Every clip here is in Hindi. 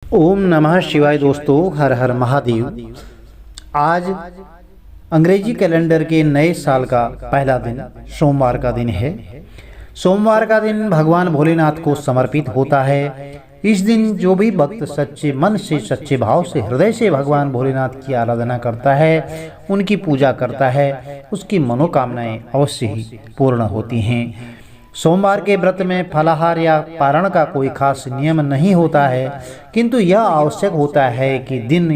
ओम नमः शिवाय। दोस्तों, हर हर महादेव। आज अंग्रेजी कैलेंडर के नए साल का पहला दिन सोमवार का दिन है। सोमवार का दिन भगवान भोलेनाथ को समर्पित होता है। इस दिन जो भी भक्त सच्चे मन से, सच्चे भाव से, हृदय से भगवान भोलेनाथ की आराधना करता है, उनकी पूजा करता है, उसकी मनोकामनाएं अवश्य ही पूर्ण होती हैं। सोमवार के व्रत में फलाहार या पारण का कोई खास नियम नहीं होता है, किंतु यह आवश्यक होता है कि दिन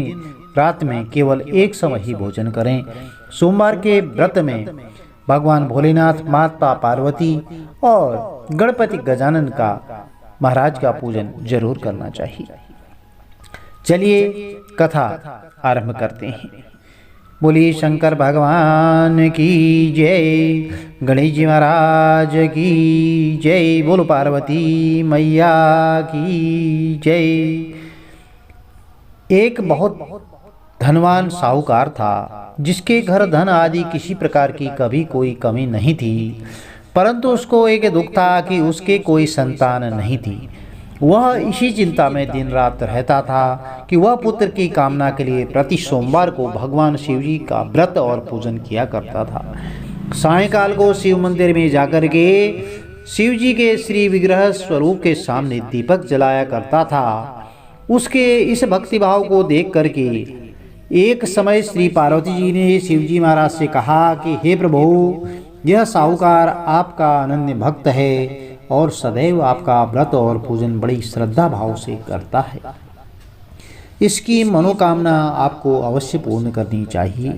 रात में केवल एक समय ही भोजन करें। सोमवार के व्रत में भगवान भोलेनाथ, माता पार्वती और गणपति गजानन का महाराज का पूजन जरूर करना चाहिए। चलिए कथा आरंभ करते हैं। बोलिए शंकर भगवान की जय, गणेश जी महाराज की जय, बोलो पार्वती मैया की जय। एक बहुत धनवान साहूकार था, जिसके घर धन आदि किसी प्रकार की कभी कोई कमी नहीं थी, परंतु उसको एक दुख था कि उसके कोई संतान नहीं थी। वह इसी चिंता में दिन रात रहता था कि वह पुत्र की कामना के लिए प्रति सोमवार को भगवान शिव जी का व्रत और पूजन किया करता था। सायंकाल को शिव मंदिर में जाकर के शिव जी के श्री विग्रह स्वरूप के सामने दीपक जलाया करता था। उसके इस भक्तिभाव को देख करके एक समय श्री पार्वती जी ने शिव जी महाराज से कहा कि हे प्रभु, यह साहूकार आपका अनन्य भक्त है और सदैव आपका व्रत और पूजन बड़ी श्रद्धा भाव से करता है। इसकी मनोकामना आपको अवश्य पूर्ण करनी चाहिए।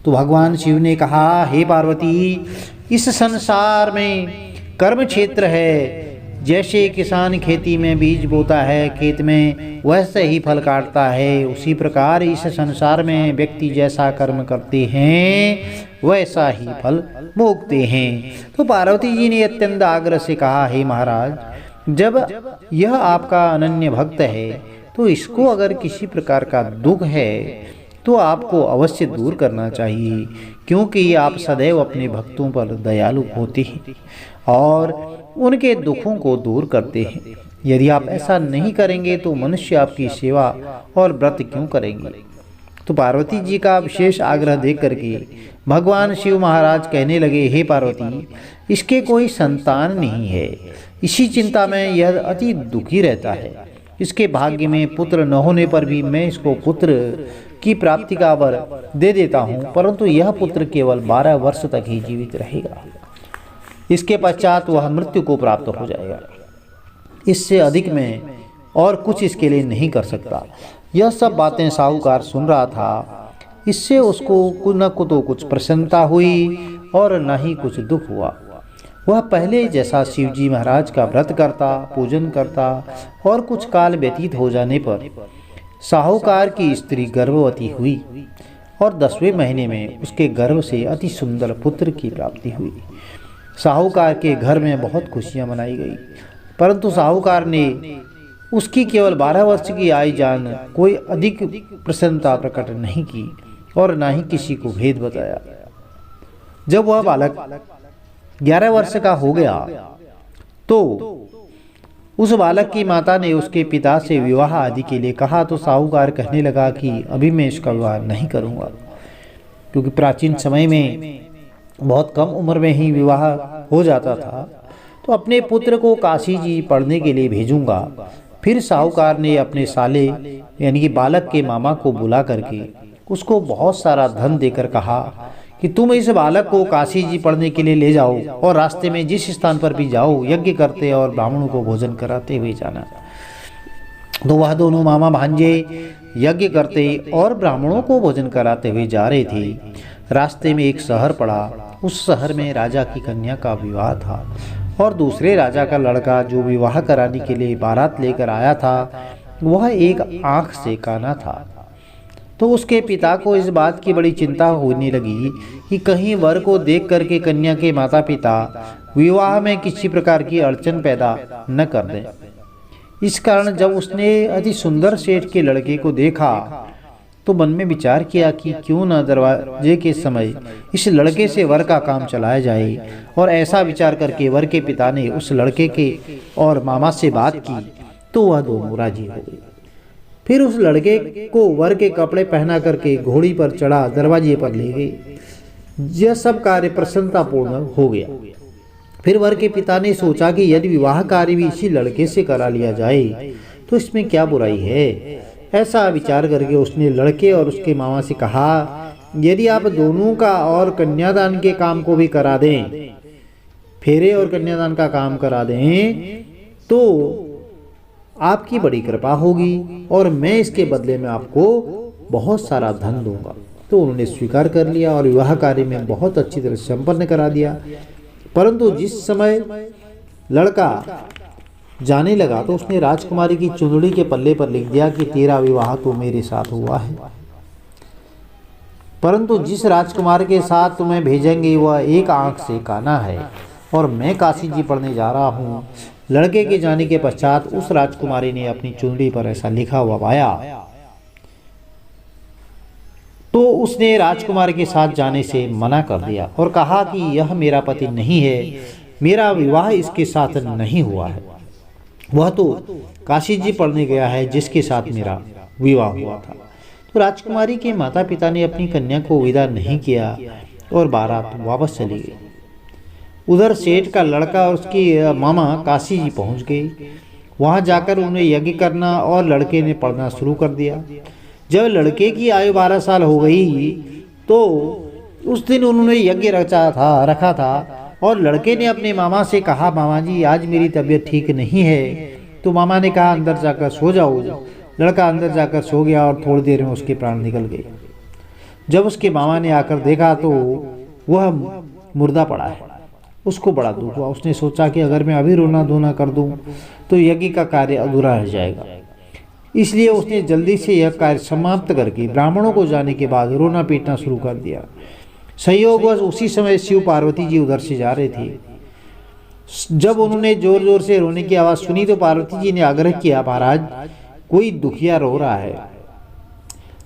तो भगवान शिव ने कहा, हे पार्वती, इस संसार में कर्म क्षेत्र है। जैसे किसान खेती में बीज बोता है, खेत में वैसे ही फल काटता है, उसी प्रकार इस संसार में व्यक्ति जैसा कर्म करते हैं वैसा ही फल भोगते हैं। तो पार्वती जी ने अत्यंत आग्रह से कहा, हे महाराज, जब यह आपका अनन्य भक्त है तो इसको अगर किसी प्रकार का दुख है तो आपको अवश्य दूर करना चाहिए, क्योंकि आप सदैव अपने भक्तों पर दयालु होते हैं और उनके दुखों को दूर करते हैं। यदि आप ऐसा नहीं करेंगे तो मनुष्य आपकी सेवा और व्रत क्यों करेंगे। तो पार्वती जी का विशेष आग्रह देख करके भगवान शिव महाराज कहने लगे, हे पार्वती, इसके कोई संतान नहीं है, इसी चिंता में यह अति दुखी रहता है। इसके भाग्य में पुत्र न होने पर भी मैं इसको पुत्र की प्राप्ति का वर दे देता हूँ, परंतु यह पुत्र केवल 12 वर्ष तक ही जीवित रहेगा। इसके पश्चात वह मृत्यु को प्राप्त हो जाएगा। इससे अधिक मैं और कुछ इसके लिए नहीं कर सकता। यह सब बातें साहूकार सुन रहा था। इससे उसको न तो कुछ प्रसन्नता हुई और न ही कुछ दुख हुआ। वह पहले जैसा शिव जी महाराज का व्रत करता, पूजन करता और कुछ काल व्यतीत हो जाने पर साहूकार की स्त्री गर्भवती हुई और 10वें महीने में उसके गर्भ से अति सुंदर पुत्र की प्राप्ति हुई। साहूकार के घर में बहुत खुशियां मनाई गई, परंतु साहूकार ने उसकी केवल 12 वर्ष की आयु जान कोई अधिक प्रसन्नता प्रकट नहीं की और न ही किसी को भेद बताया। जब वह बालक 11 वर्ष का हो गया तो उस बालक की माता ने उसके पिता से विवाह आदि के लिए कहा, तो साहूकार कहने लगा कि अभी मैं इसका विवाह नहीं करूंगा, क्योंकि प्राचीन समय में बहुत कम उम्र में ही विवाह हो जाता था। तो अपने पुत्र को काशी जी पढ़ने के लिए भेजूंगा। फिर साहूकार ने अपने साले यानी कि बालक के मामा को बुला करके उसको बहुत सारा धन देकर कहा कि तुम इस बालक को काशी जी पढ़ने के लिए ले जाओ और रास्ते में जिस स्थान पर भी जाओ यज्ञ करते और ब्राह्मणों को भोजन कराते हुए जाना। तो वह दोनों मामा भांजे यज्ञ करते और ब्राह्मणों को भोजन कराते हुए जा रहे थे। रास्ते में एक शहर पड़ा। उस शहर में राजा की कन्या का विवाह था और दूसरे राजा का लड़का जो विवाह कराने के लिए बारात लेकर आया था वह एक आंख से काना था। तो उसके पिता को इस बात की बड़ी चिंता होने लगी कि कहीं वर को देख करके कन्या के माता पिता विवाह में किसी प्रकार की अड़चन पैदा न कर दें। इस कारण जब उसने अति सुंदर सेठ के लड़के को देखा तो मन में विचार किया कि क्यों न दरवाजे के समय इस लड़के से वर का काम चलाया जाए। और ऐसा विचार करके वर के पिता ने उस लड़के के और मामा से बात की तो वह दोनों राजी हो गए। फिर उस लड़के को वर के कपड़े पहना करके घोड़ी पर चढ़ा दरवाजे पर ले गए। यह सब कार्य प्रसन्नतापूर्ण हो गया। फिर वर के पिता ने सोचा कि यदि विवाह कार्य भी इसी लड़के से करा लिया जाए तो इसमें क्या बुराई है। ऐसा विचार करके उसने लड़के और उसके मामा से कहा, यदि आप दोनों का और कन्यादान के काम को भी करा दें, फेरे और कन्यादान का काम करा दें, तो आपकी बड़ी कृपा होगी और मैं इसके बदले में आपको बहुत सारा धन दूंगा। तो उन्होंने स्वीकार कर लिया और विवाह कार्य में बहुत अच्छी तरह संपन्न करा दिया। परंतु जिस समय लड़का जाने लगा तो उसने राजकुमारी की चुंदड़ी के पल्ले पर लिख दिया कि तेरा विवाह तो मेरे साथ हुआ है, परंतु जिस राजकुमार के साथ तुम्हें भेजेंगे वह एक आंख से काना है और मैं काशी जी पढ़ने जा रहा हूँ। लड़के के जाने के पश्चात उस राजकुमारी ने अपनी चुंदड़ी पर ऐसा लिखा हुआ पाया तो उसने राजकुमार के साथ जाने से मना कर दिया और कहा कि यह मेरा पति नहीं है, मेरा विवाह इसके साथ नहीं हुआ है, वह तो काशी जी पढ़ने गया है जिसके साथ मेरा विवाह हुआ था। तो राजकुमारी के माता पिता ने अपनी कन्या को विदा नहीं किया और बारात वापस चली गई। उधर सेठ का लड़का और उसकी मामा काशी जी पहुंच गए। वहां जाकर उन्हें यज्ञ करना और लड़के ने पढ़ना शुरू कर दिया। जब लड़के की आयु 12 साल हो गई तो उस दिन उन्होंने यज्ञ रखा था और लड़के ने अपने मामा से कहा, मामा जी आज मेरी तबीयत ठीक नहीं है। तो मामा ने कहा अंदर जाकर सो जाओ। लड़का अंदर जाकर सो गया और थोड़ी देर में उसके प्राण निकल गए। जब उसके मामा ने आकर देखा तो वह मुर्दा पड़ा है। उसको बड़ा दुख हुआ। उसने सोचा कि अगर मैं अभी रोना धोना कर दूं तो यज्ञ का कार्य अधूरा रह जाएगा। इसलिए उसने जल्दी से यह कार्य समाप्त करके ब्राह्मणों को जाने के बाद रोना पीटना शुरू कर दिया। संयोगवश उसी समय शिव पार्वती जी उधर से जा रहे थे। जब उन्होंने जोर जोर से रोने की आवाज़ सुनी तो पार्वती जी ने आग्रह किया, महाराज कोई दुखिया रो रहा है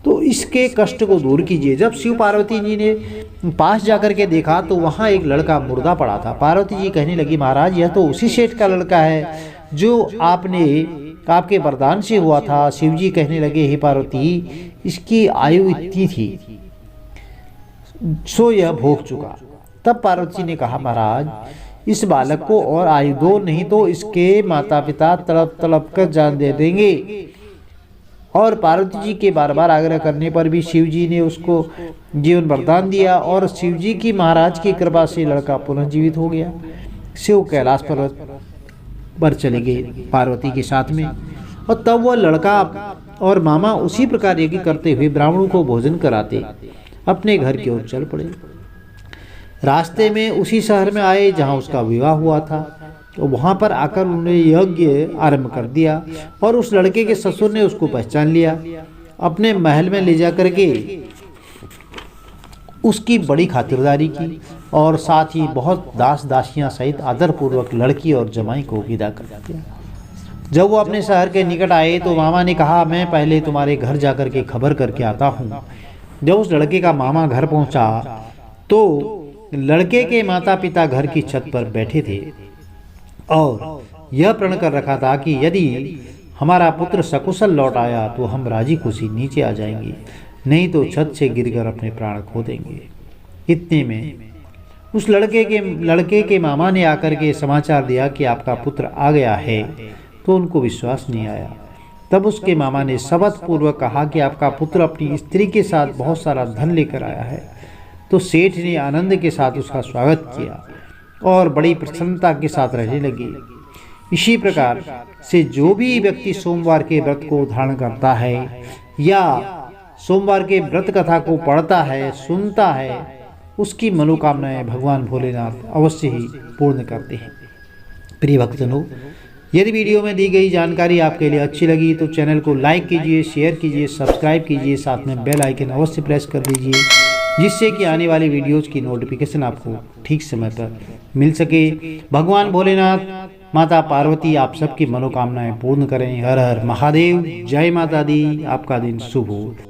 तो इसके कष्ट को दूर कीजिए। जब शिव पार्वती जी ने पास जाकर के देखा तो वहाँ एक लड़का मुर्दा पड़ा था। पार्वती जी कहने लगी, महाराज यह तो उसी सेठ का लड़का है जो आपके वरदान से हुआ था। शिव जी कहने लगे, हे पार्वती इसकी आयु इतनी थी सो यह भोग चुका। तब पार्वती जी ने कहा, महाराज इस बालक को और आयु दो, नहीं तो इसके माता पिता तड़प तड़प कर जान दे देंगे। और पार्वती जी के बार बार आग्रह करने पर भी शिव जी ने उसको जीवन वरदान दिया और शिव जी की महाराज की कृपा से लड़का पुनः जीवित हो गया। शिव कैलाश पर्वत पर चले गए पार्वती के साथ में और तब वह लड़का और मामा उसी प्रकार यज्ञ करते हुए ब्राह्मणों को भोजन कराते अपने घर की ओर चल पड़े। रास्ते में उसी शहर में आए जहाँ उसका विवाह हुआ था। तो वहाँ पर आकर उन्होंने यज्ञ आरंभ कर दिया और उस लड़के के ससुर ने उसको पहचान लिया। अपने महल में ले जाकर के उसकी बड़ी खातिरदारी की और साथ ही बहुत दास दासियां सहित आदरपूर्वक लड़की और जमाई को विदा कर दिया। जब वो अपने शहर के निकट आए तो मामा ने कहा, मैं पहले तुम्हारे घर जाकर के खबर करके आता हूँ। जब उस लड़के का मामा घर पहुँचा तो लड़के के माता पिता घर की छत पर बैठे थे और यह प्रण कर रखा था कि यदि हमारा पुत्र सकुशल लौट आया तो हम राजी खुशी नीचे आ जाएंगे, नहीं तो छत से गिरकर अपने प्राण खो देंगे। इतने में उस लड़के के मामा ने आकर के समाचार दिया कि आपका पुत्र आ गया है। तो उनको विश्वास नहीं आया। तब उसके मामा ने शपथ पूर्वक कहा कि आपका पुत्र अपनी स्त्री के साथ बहुत सारा धन लेकर आया है। तो सेठ ने आनंद के साथ उसका स्वागत किया और बड़ी प्रसन्नता के साथ रहने लगे। इसी प्रकार से जो भी व्यक्ति सोमवार के व्रत को धारण करता है या सोमवार के व्रत कथा को पढ़ता है, सुनता है, उसकी मनोकामनाएं भगवान भोलेनाथ अवश्य ही पूर्ण करते हैं। प्रिय भक्तजनों, यदि वीडियो में दी गई जानकारी आपके लिए अच्छी लगी तो चैनल को लाइक कीजिए, शेयर कीजिए, सब्सक्राइब कीजिए, साथ में बेल आइकन अवश्य प्रेस कर दीजिए जिससे कि आने वाली वीडियोज़ की नोटिफिकेशन आपको ठीक समय पर मिल सके। भगवान भोलेनाथ, माता पार्वती आप सबकी मनोकामनाएं पूर्ण करें। हर हर महादेव। जय माता दी। आपका दिन शुभ हो।